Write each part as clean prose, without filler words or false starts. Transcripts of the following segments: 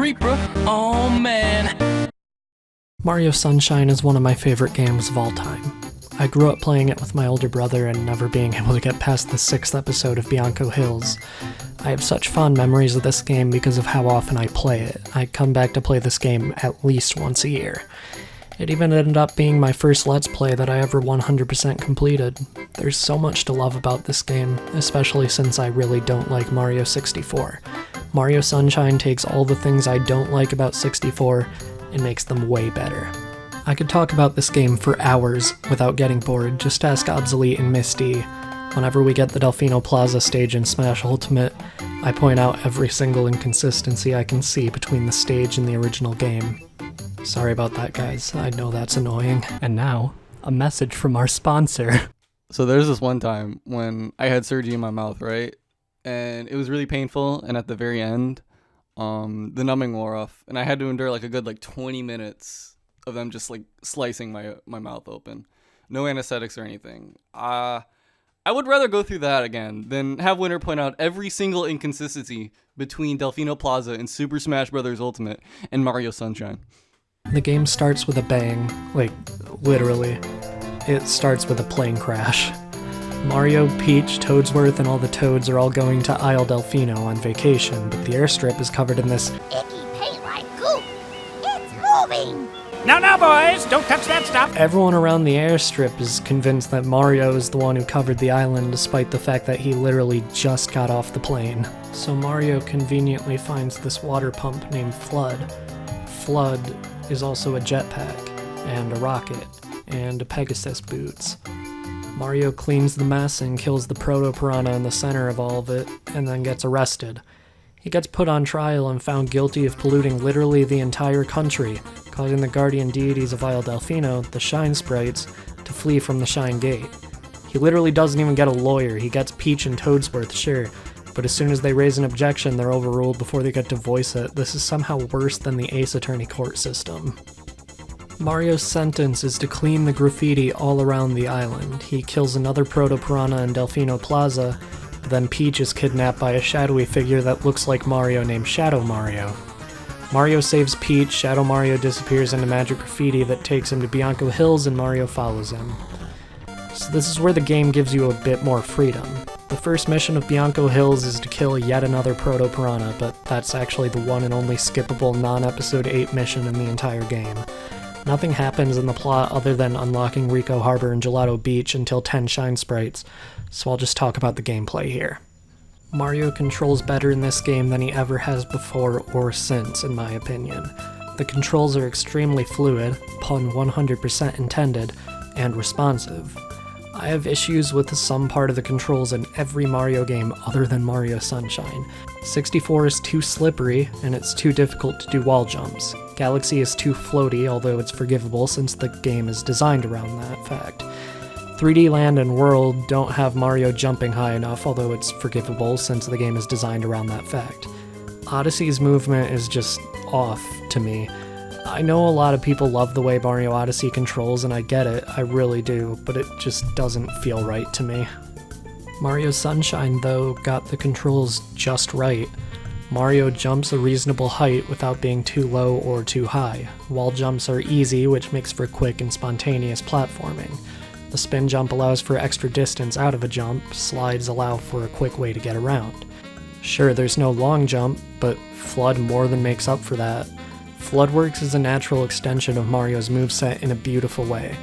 creeper, oh man. Mario Sunshine is one of my favorite games of all time. I grew up playing it with my older brother and never being able to get past the 6th episode of Bianco Hills. I have such fond memories of this game because of how often I play it. I come back to play this game at least once a year. It even ended up being my first Let's Play that I ever 100% completed. There's so much to love about this game, especially since I really don't like Mario 64. Mario Sunshine takes all the things I don't like about 64 and makes them way better. I could talk about this game for hours without getting bored. Just ask Obsolete and Mistyy. Whenever we get the Delfino Plaza stage in Smash Ultimate, I point out every single inconsistency I can see between the stage and the original game. Sorry about that, guys. I know that's annoying. And now, a message from our sponsor. So there's this one time when I had surgery in my mouth, right? And it was really painful, and at the very end, the numbing wore off, and I had to endure like a good 20 minutes of them just slicing my mouth open. No anesthetics or anything. I would rather go through that again than have Winter point out every single inconsistency between Delfino Plaza and Super Smash Bros. Ultimate and Mario Sunshine. The game starts with a bang, literally. It starts with a plane crash. Mario, Peach, Toadsworth, and all the Toads are all going to Isle Delfino on vacation, but the airstrip is covered in this icky paint-like goop. It's moving! No, boys! Don't touch that stuff! Everyone around the airstrip is convinced that Mario is the one who covered the island, despite the fact that he literally just got off the plane. So Mario conveniently finds this water pump named Flood. Flood is also a jetpack, and a rocket, and a Pegasus boots. Mario cleans the mess and kills the proto-piranha in the center of all of it, and then gets arrested. He gets put on trial and found guilty of polluting literally the entire country, causing the guardian deities of Isle Delfino, the Shine Sprites, to flee from the Shine Gate. He literally doesn't even get a lawyer. He gets Peach and Toadsworth, sure, but as soon as they raise an objection, they're overruled before they get to voice it. This is somehow worse than the Ace Attorney court system. Mario's sentence is to clean the graffiti all around the island. He kills another proto-piranha in Delfino Plaza, but then Peach is kidnapped by a shadowy figure that looks like Mario named Shadow Mario. Mario saves Peach, Shadow Mario disappears into magic graffiti that takes him to Bianco Hills, and Mario follows him. So this is where the game gives you a bit more freedom. The first mission of Bianco Hills is to kill yet another proto-piranha, but that's actually the one and only skippable non-episode 8 mission in the entire game. Nothing happens in the plot other than unlocking Ricco Harbor and Gelato Beach until 10 Shine Sprites, so I'll just talk about the gameplay here. Mario controls better in this game than he ever has before or since, in my opinion. The controls are extremely fluid, pun 100% intended, and responsive. I have issues with some part of the controls in every Mario game other than Mario Sunshine. 64 is too slippery, and it's too difficult to do wall jumps. Galaxy is too floaty, although it's forgivable since the game is designed around that fact. 3D Land and World don't have Mario jumping high enough, although it's forgivable since the game is designed around that fact. Odyssey's movement is just off to me. I know a lot of people love the way Mario Odyssey controls, and I get it, I really do, but it just doesn't feel right to me. Mario Sunshine, though, got the controls just right. Mario jumps a reasonable height without being too low or too high. Wall jumps are easy, which makes for quick and spontaneous platforming. The spin jump allows for extra distance out of a jump, slides allow for a quick way to get around. Sure, there's no long jump, but Flood more than makes up for that. Flood works as a natural extension of Mario's moveset in a beautiful way.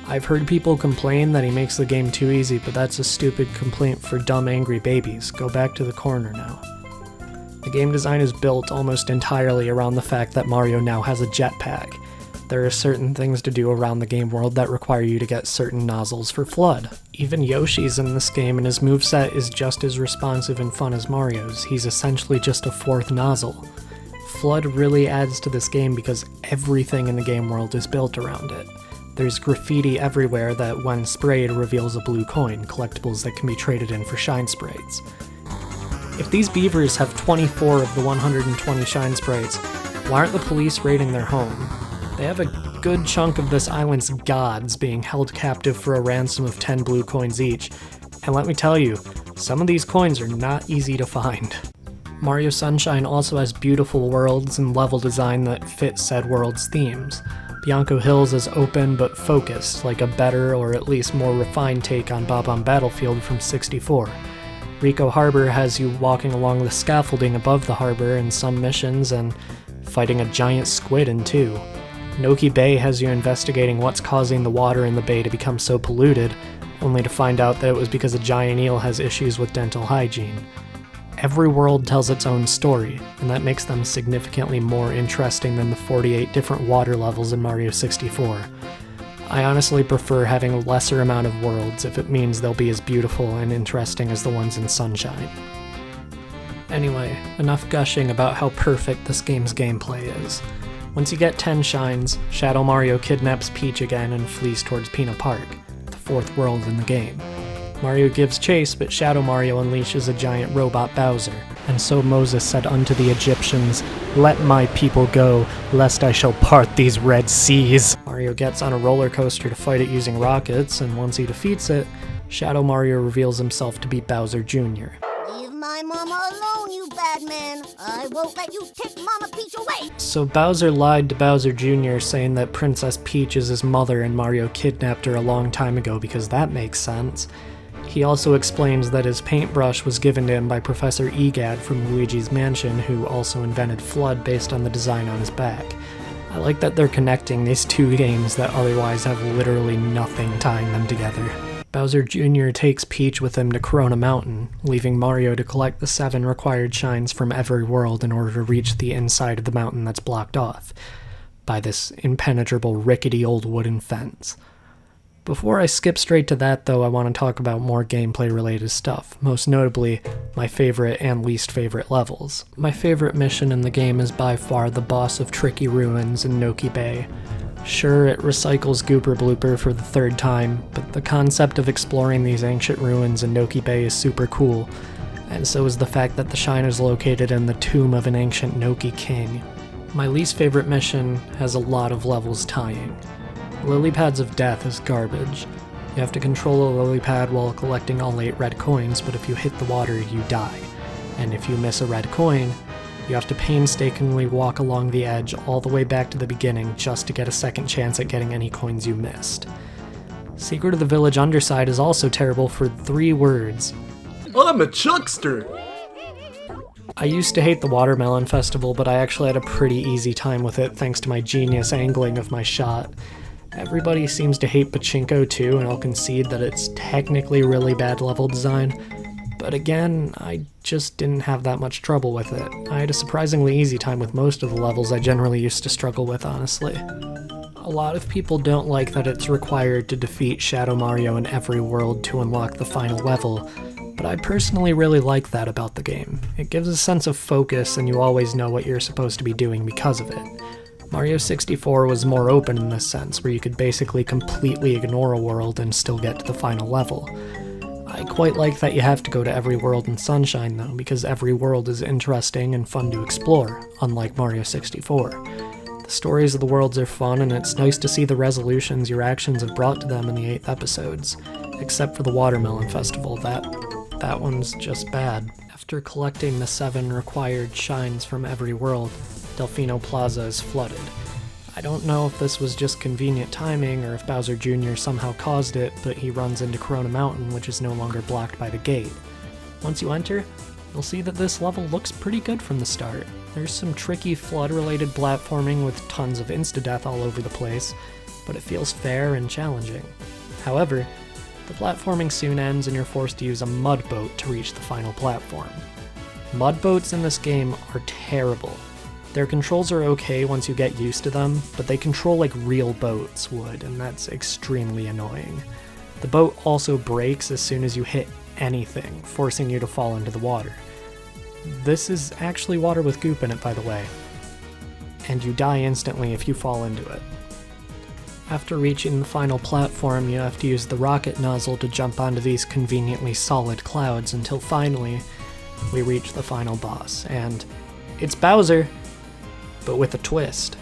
I've heard people complain that he makes the game too easy, but that's a stupid complaint for dumb angry babies. Go back to the corner now. The game design is built almost entirely around the fact that Mario now has a jetpack. There are certain things to do around the game world that require you to get certain nozzles for Flood. Even Yoshi's in this game, and his moveset is just as responsive and fun as Mario's. He's essentially just a fourth nozzle. Flood really adds to this game because everything in the game world is built around it. There's graffiti everywhere that, when sprayed, reveals a blue coin, collectibles that can be traded in for Shine Sprites. If these beavers have 24 of the 120 Shine Sprites, why aren't the police raiding their home? They have a good chunk of this island's gods being held captive for a ransom of 10 blue coins each, and let me tell you, some of these coins are not easy to find. Mario Sunshine also has beautiful worlds and level design that fit said world's themes. Bianco Hills is open but focused, like a better or at least more refined take on Bob-omb Battlefield from 64. Ricco Harbor has you walking along the scaffolding above the harbor in some missions and fighting a giant squid in 2. Noki Bay has you investigating what's causing the water in the bay to become so polluted, only to find out that it was because a giant eel has issues with dental hygiene. Every world tells its own story, and that makes them significantly more interesting than the 48 different water levels in Mario 64. I honestly prefer having a lesser amount of worlds if it means they'll be as beautiful and interesting as the ones in Sunshine. Anyway, enough gushing about how perfect this game's gameplay is. Once you get 10 shines, Shadow Mario kidnaps Peach again and flees towards Pina Park, the 4th world in the game. Mario gives chase, but Shadow Mario unleashes a giant robot Bowser. And so Moses said unto the Egyptians, "Let my people go, lest I shall part these red seas." Mario gets on a roller coaster to fight it using rockets, and once he defeats it, Shadow Mario reveals himself to be Bowser Jr. Leave my mama alone, you bad man. I won't let you take Mama Peach away. So Bowser lied to Bowser Jr. saying that Princess Peach is his mother and Mario kidnapped her a long time ago because that makes sense. He also explains that his paintbrush was given to him by Professor Egad from Luigi's Mansion, who also invented Flood based on the design on his back. I like that they're connecting these two games that otherwise have literally nothing tying them together. Bowser Jr. takes Peach with him to Corona Mountain, leaving Mario to collect the 7 required shines from every world in order to reach the inside of the mountain that's blocked off by this impenetrable, rickety old wooden fence. Before I skip straight to that, though, I want to talk about more gameplay-related stuff, most notably my favorite and least favorite levels. My favorite mission in the game is by far the boss of Tricky Ruins in Noki Bay. Sure, it recycles Gooper Blooper for the 3rd time, but the concept of exploring these ancient ruins in Noki Bay is super cool, and so is the fact that the shine is located in the tomb of an ancient Noki king. My least favorite mission has a lot of levels tying. Lily Pads of Death is garbage. You have to control a lily pad while collecting all 8 red coins, but if you hit the water, you die. And if you miss a red coin, you have to painstakingly walk along the edge all the way back to the beginning just to get a second chance at getting any coins you missed. Secret of the Village Underside is also terrible for 3 words. I'm a chuckster! I used to hate the Watermelon Festival, but I actually had a pretty easy time with it thanks to my genius angling of my shot. Everybody seems to hate Pachinko too, and I'll concede that it's technically really bad level design, but again, I just didn't have that much trouble with it. I had a surprisingly easy time with most of the levels I generally used to struggle with, honestly. A lot of people don't like that it's required to defeat Shadow Mario in every world to unlock the final level, but I personally really like that about the game. It gives a sense of focus and you always know what you're supposed to be doing because of it. Mario 64 was more open in this sense, where you could basically completely ignore a world and still get to the final level. I quite like that you have to go to every world in Sunshine though, because every world is interesting and fun to explore, unlike Mario 64. The stories of the worlds are fun, and it's nice to see the resolutions your actions have brought to them in the 8th episodes, except for the Watermelon Festival. That one's just bad. After collecting the 7 required shines from every world, Delfino Plaza is flooded. I don't know if this was just convenient timing or if Bowser Jr. somehow caused it, but he runs into Corona Mountain, which is no longer blocked by the gate. Once you enter, you'll see that this level looks pretty good from the start. There's some tricky flood-related platforming with tons of insta-death all over the place, but it feels fair and challenging. However, the platforming soon ends and you're forced to use a mud boat to reach the final platform. Mud boats in this game are terrible. Their controls are okay once you get used to them, but they control like real boats would, and that's extremely annoying. The boat also breaks as soon as you hit anything, forcing you to fall into the water. This is actually water with goop in it, by the way, and you die instantly if you fall into it. After reaching the final platform, you have to use the rocket nozzle to jump onto these conveniently solid clouds until finally we reach the final boss, and it's Bowser, but with a twist.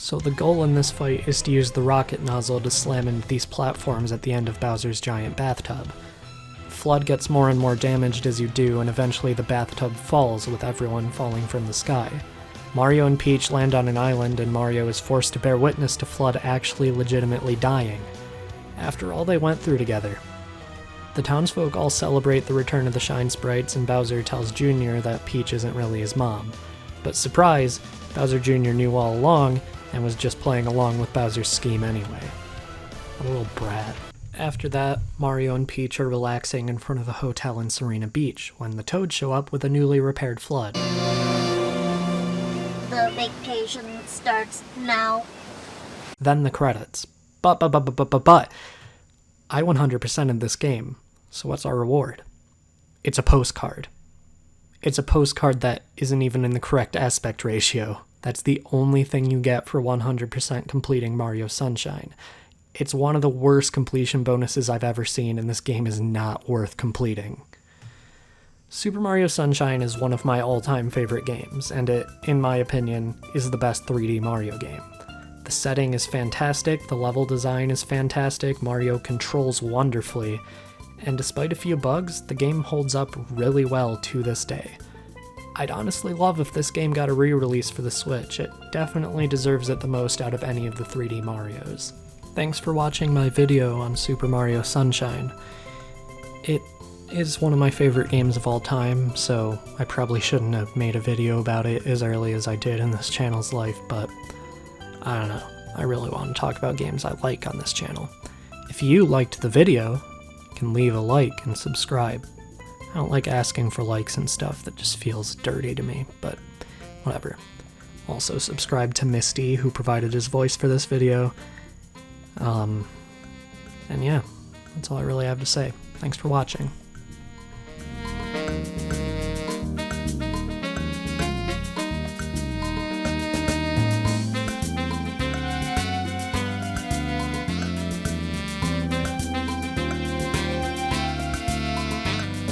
So the goal in this fight is to use the rocket nozzle to slam into these platforms at the end of Bowser's giant bathtub. Flood gets more and more damaged as you do, and eventually the bathtub falls, with everyone falling from the sky. Mario and Peach land on an island, and Mario is forced to bear witness to Flood actually legitimately dying, after all they went through together. The townsfolk all celebrate the return of the Shine Sprites, and Bowser tells Jr. that Peach isn't really his mom. But surprise, Bowser Jr. knew all along, and was just playing along with Bowser's scheme anyway. What a little brat. After that, Mario and Peach are relaxing in front of a hotel in Serena Beach, when the Toads show up with a newly repaired Flood. The vacation starts now. Then the credits. But, I 100%ed this game, so what's our reward? It's a postcard. It's a postcard that isn't even in the correct aspect ratio. That's the only thing you get for 100% completing Mario Sunshine. It's one of the worst completion bonuses I've ever seen, and this game is not worth completing. Super Mario Sunshine is one of my all-time favorite games, and it, in my opinion, is the best 3D Mario game. The setting is fantastic, the level design is fantastic, Mario controls wonderfully, and despite a few bugs, the game holds up really well to this day. I'd honestly love if this game got a re-release for the Switch. It definitely deserves it the most out of any of the 3D Marios. Thanks for watching my video on Super Mario Sunshine. It is one of my favorite games of all time, so I probably shouldn't have made a video about it as early as I did in this channel's life, but I don't know. I really want to talk about games I like on this channel. If you liked the video, you can leave a like and subscribe. I don't like asking for likes and stuff, that just feels dirty to me, but whatever. Also subscribe to Mistyy, who provided his voice for this video. And yeah, that's all I really have to say. Thanks for watching.